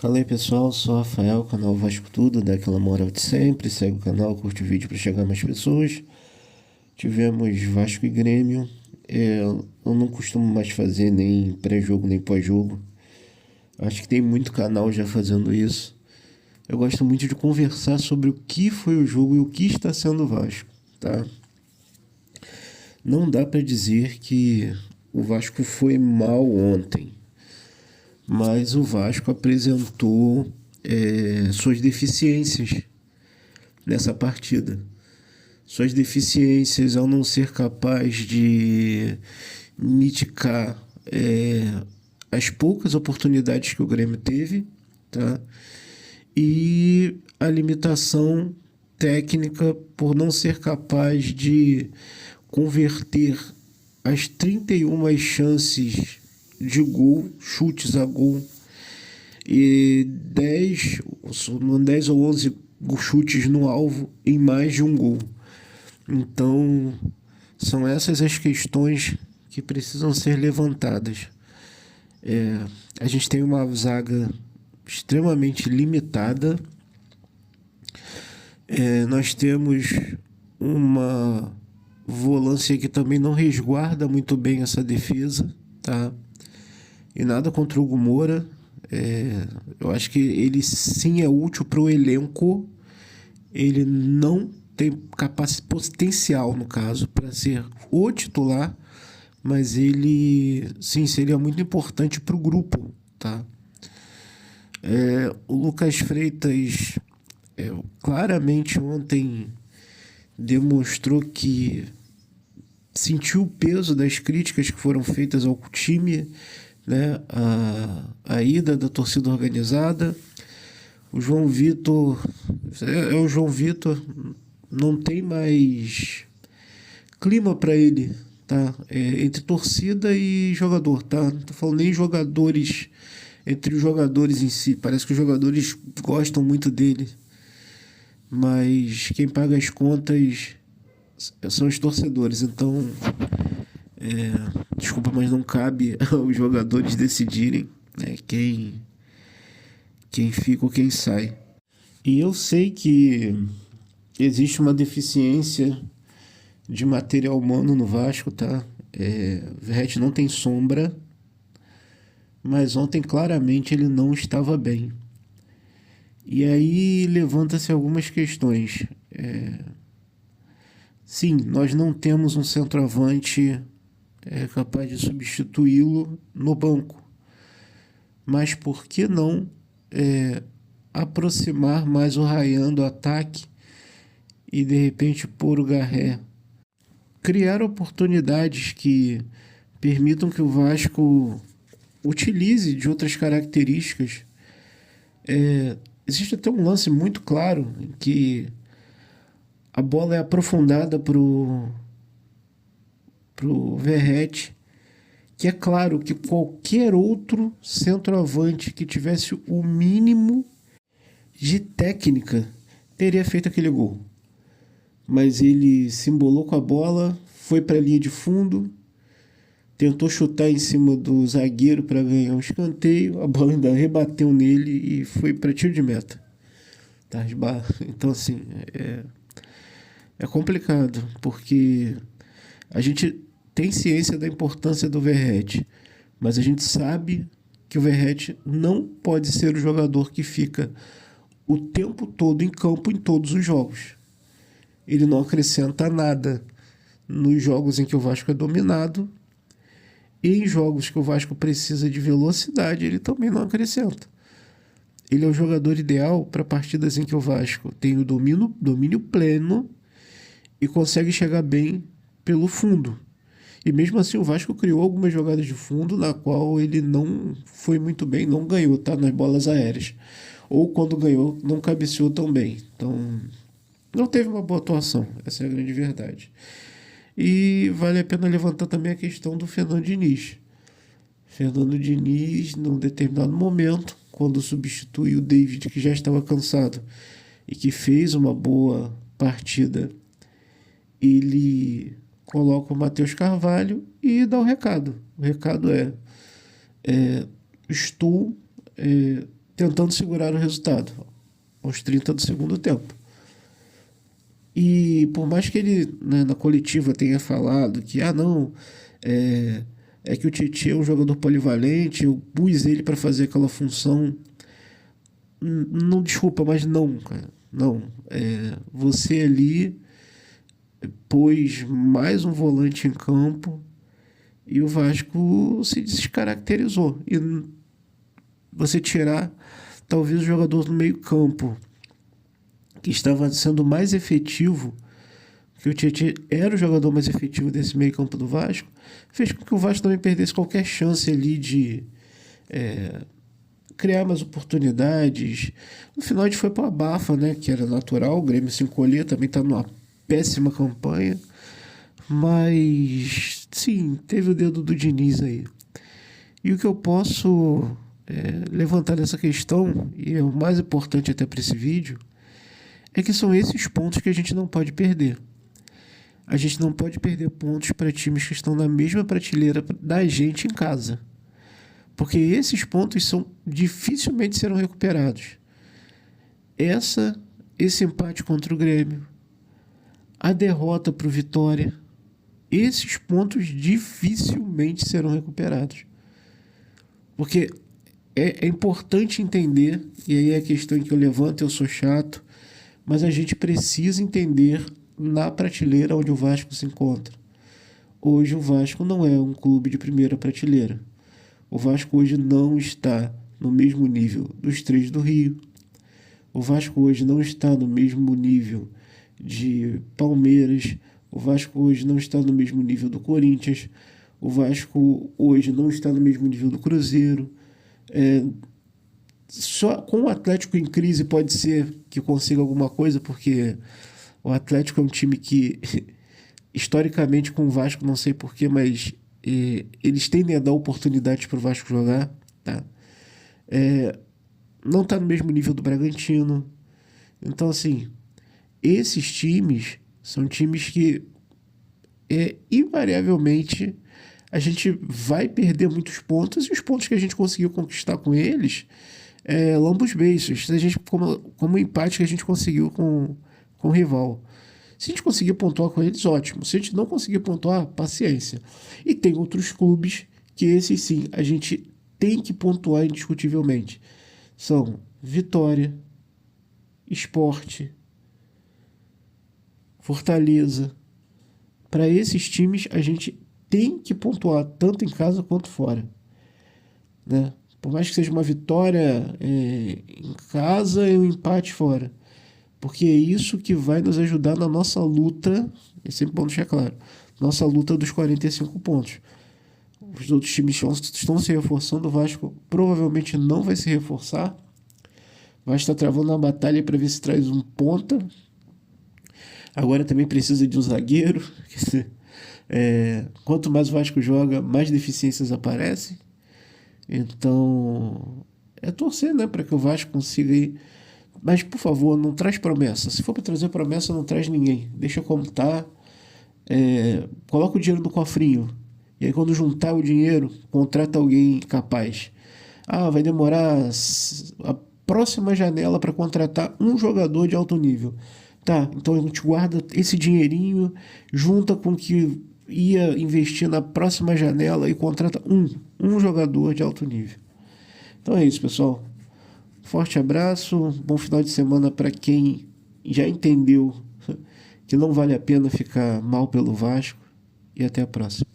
Fala aí pessoal, sou o Rafael, canal Vasco Tudo, dá aquela moral de sempre, segue o canal, curte o vídeo para chegar a mais pessoas. Tivemos Vasco e Grêmio, eu não costumo mais fazer nem pré-jogo nem pós-jogo, acho que tem muito canal já fazendo isso. Eu gosto muito de conversar sobre o que foi o jogo e o que está sendo o Vasco, tá? Não dá para dizer que o Vasco foi mal ontem, mas o Vasco apresentou suas deficiências nessa partida. Suas deficiências ao não ser capaz de mitigar as poucas oportunidades que o Grêmio teve, tá? E a limitação técnica por não ser capaz de converter as 31 chances de gol, chutes a gol, e 10 ou 11 chutes no alvo em mais de um gol. Então, são essas as questões que precisam ser levantadas. A gente tem uma zaga extremamente limitada. Nós temos uma volância que também não resguarda muito bem essa defesa, tá? E nada contra o Hugo Moura. Eu acho que ele sim é útil para o elenco. Ele não tem potencial, no caso, para ser o titular, mas ele sim seria muito importante para o grupo, tá? O Lucas Freitas claramente ontem demonstrou que sentiu o peso das críticas que foram feitas ao time, né? A ida da torcida organizada. O João Vitor o João Vitor, não tem mais clima para ele, tá? Entre torcida e jogador, tá? Não tô falando nem jogadores, entre os jogadores em si. Parece que os jogadores gostam muito dele, mas quem paga as contas são os torcedores. Então, desculpa, mas não cabe aos jogadores decidirem, né, quem fica ou quem sai. E eu sei que existe uma deficiência de material humano no Vasco, tá? Verratti não tem sombra, mas ontem claramente ele não estava bem. E aí levanta-se algumas questões. Sim, nós não temos um centroavante capaz de substituí-lo no banco, mas por que não aproximar mais o Ryan do ataque e de repente pôr o Garré? Criar oportunidades que permitam que o Vasco utilize de outras características. Existe até um lance muito claro em que a bola é aprofundada pro Verratti, que é claro que qualquer outro centroavante que tivesse o mínimo de técnica teria feito aquele gol. Mas ele se embolou com a bola, foi para a linha de fundo, tentou chutar em cima do zagueiro para ganhar um escanteio, a bola ainda rebateu nele e foi para tiro de meta. Tá? Então, assim, é complicado, porque a gente tem ciência da importância do Verratti, mas a gente sabe que o Verratti não pode ser o jogador que fica o tempo todo em campo em todos os jogos. Ele não acrescenta nada nos jogos em que o Vasco é dominado, e em jogos que o Vasco precisa de velocidade, ele também não acrescenta. Ele é o jogador ideal para partidas em que o Vasco tem o domínio pleno e consegue chegar bem pelo fundo. E mesmo assim o Vasco criou algumas jogadas de fundo na qual ele não foi muito bem, não ganhou, tá? Nas bolas aéreas. Ou quando ganhou, não cabeceou tão bem. Então, não teve uma boa atuação, essa é a grande verdade. E vale a pena levantar também a questão do Fernando Diniz. Fernando Diniz, num determinado momento, quando substitui o David, que já estava cansado e que fez uma boa partida, ele coloca o Matheus Carvalho e dá o recado. O recado estou tentando segurar o resultado aos 30 do segundo tempo. E por mais que ele, né, na coletiva tenha falado que, não, é que o Tietchan é um jogador polivalente, eu pus ele para fazer aquela função. Não, desculpa, mas não, cara. Não. Você ali pôs mais um volante em campo e o Vasco se descaracterizou. E você tirar talvez o jogador do meio campo que estava sendo mais efetivo, que o Tietchan era o jogador mais efetivo desse meio campo do Vasco, fez com que o Vasco também perdesse qualquer chance ali de criar mais oportunidades. No final a gente foi para a Bafa, né, que era natural, o Grêmio se encolher, também está numa péssima campanha, mas sim, teve o dedo do Diniz aí. E o que eu posso levantar nessa questão, e é o mais importante até para esse vídeo, é que são esses pontos que a gente não pode perder. A gente não pode perder pontos para times que estão na mesma prateleira da gente em casa. Porque esses pontos dificilmente serão recuperados. Esse empate contra o Grêmio, a derrota para o Vitória, esses pontos dificilmente serão recuperados. Porque é importante entender, e aí é a questão em que eu levanto, eu sou chato, mas a gente precisa entender na prateleira onde o Vasco se encontra. Hoje o Vasco não é um clube de primeira prateleira. O Vasco hoje não está no mesmo nível dos três do Rio. O Vasco hoje não está no mesmo nível de Palmeiras. O Vasco hoje não está no mesmo nível do Corinthians. O Vasco hoje não está no mesmo nível do Cruzeiro. Só com o Atlético em crise pode ser que consiga alguma coisa, porque o Atlético é um time que, historicamente, com o Vasco, não sei porquê, mas eles tendem a dar oportunidades para o Vasco jogar, tá? Não está no mesmo nível do Bragantino. Então, assim, esses times são times que, invariavelmente, a gente vai perder muitos pontos, e os pontos que a gente conseguiu conquistar com eles lambos beiços, como o empate que a gente conseguiu com o rival. Se a gente conseguir pontuar com eles, ótimo. Se a gente não conseguir pontuar, paciência. E tem outros clubes que esses sim, a gente tem que pontuar indiscutivelmente. São Vitória, Sport, Fortaleza. Para esses times, a gente tem que pontuar, tanto em casa quanto fora. Né? Por mais que seja uma vitória em casa e um empate fora. Porque é isso que vai nos ajudar na nossa luta, é sempre bom deixar claro, nossa luta dos 45 pontos. Os outros times estão se reforçando, o Vasco provavelmente não vai se reforçar. Vai estar travando uma batalha para ver se traz um ponta. Agora também precisa de um zagueiro. Quanto mais o Vasco joga, mais deficiências aparecem. Então, torcer, né, para que o Vasco consiga ir. Mas, por favor, não traz promessa. Se for para trazer promessa, não traz ninguém. Deixa como tá. Coloca o dinheiro no cofrinho. E aí, quando juntar o dinheiro, contrata alguém capaz. Vai demorar a próxima janela para contratar um jogador de alto nível. Tá, então a gente guarda esse dinheirinho, junta com o que ia investir na próxima janela e contrata um jogador de alto nível. Então é isso, pessoal. Forte abraço, bom final de semana para quem já entendeu que não vale a pena ficar mal pelo Vasco, e até a próxima.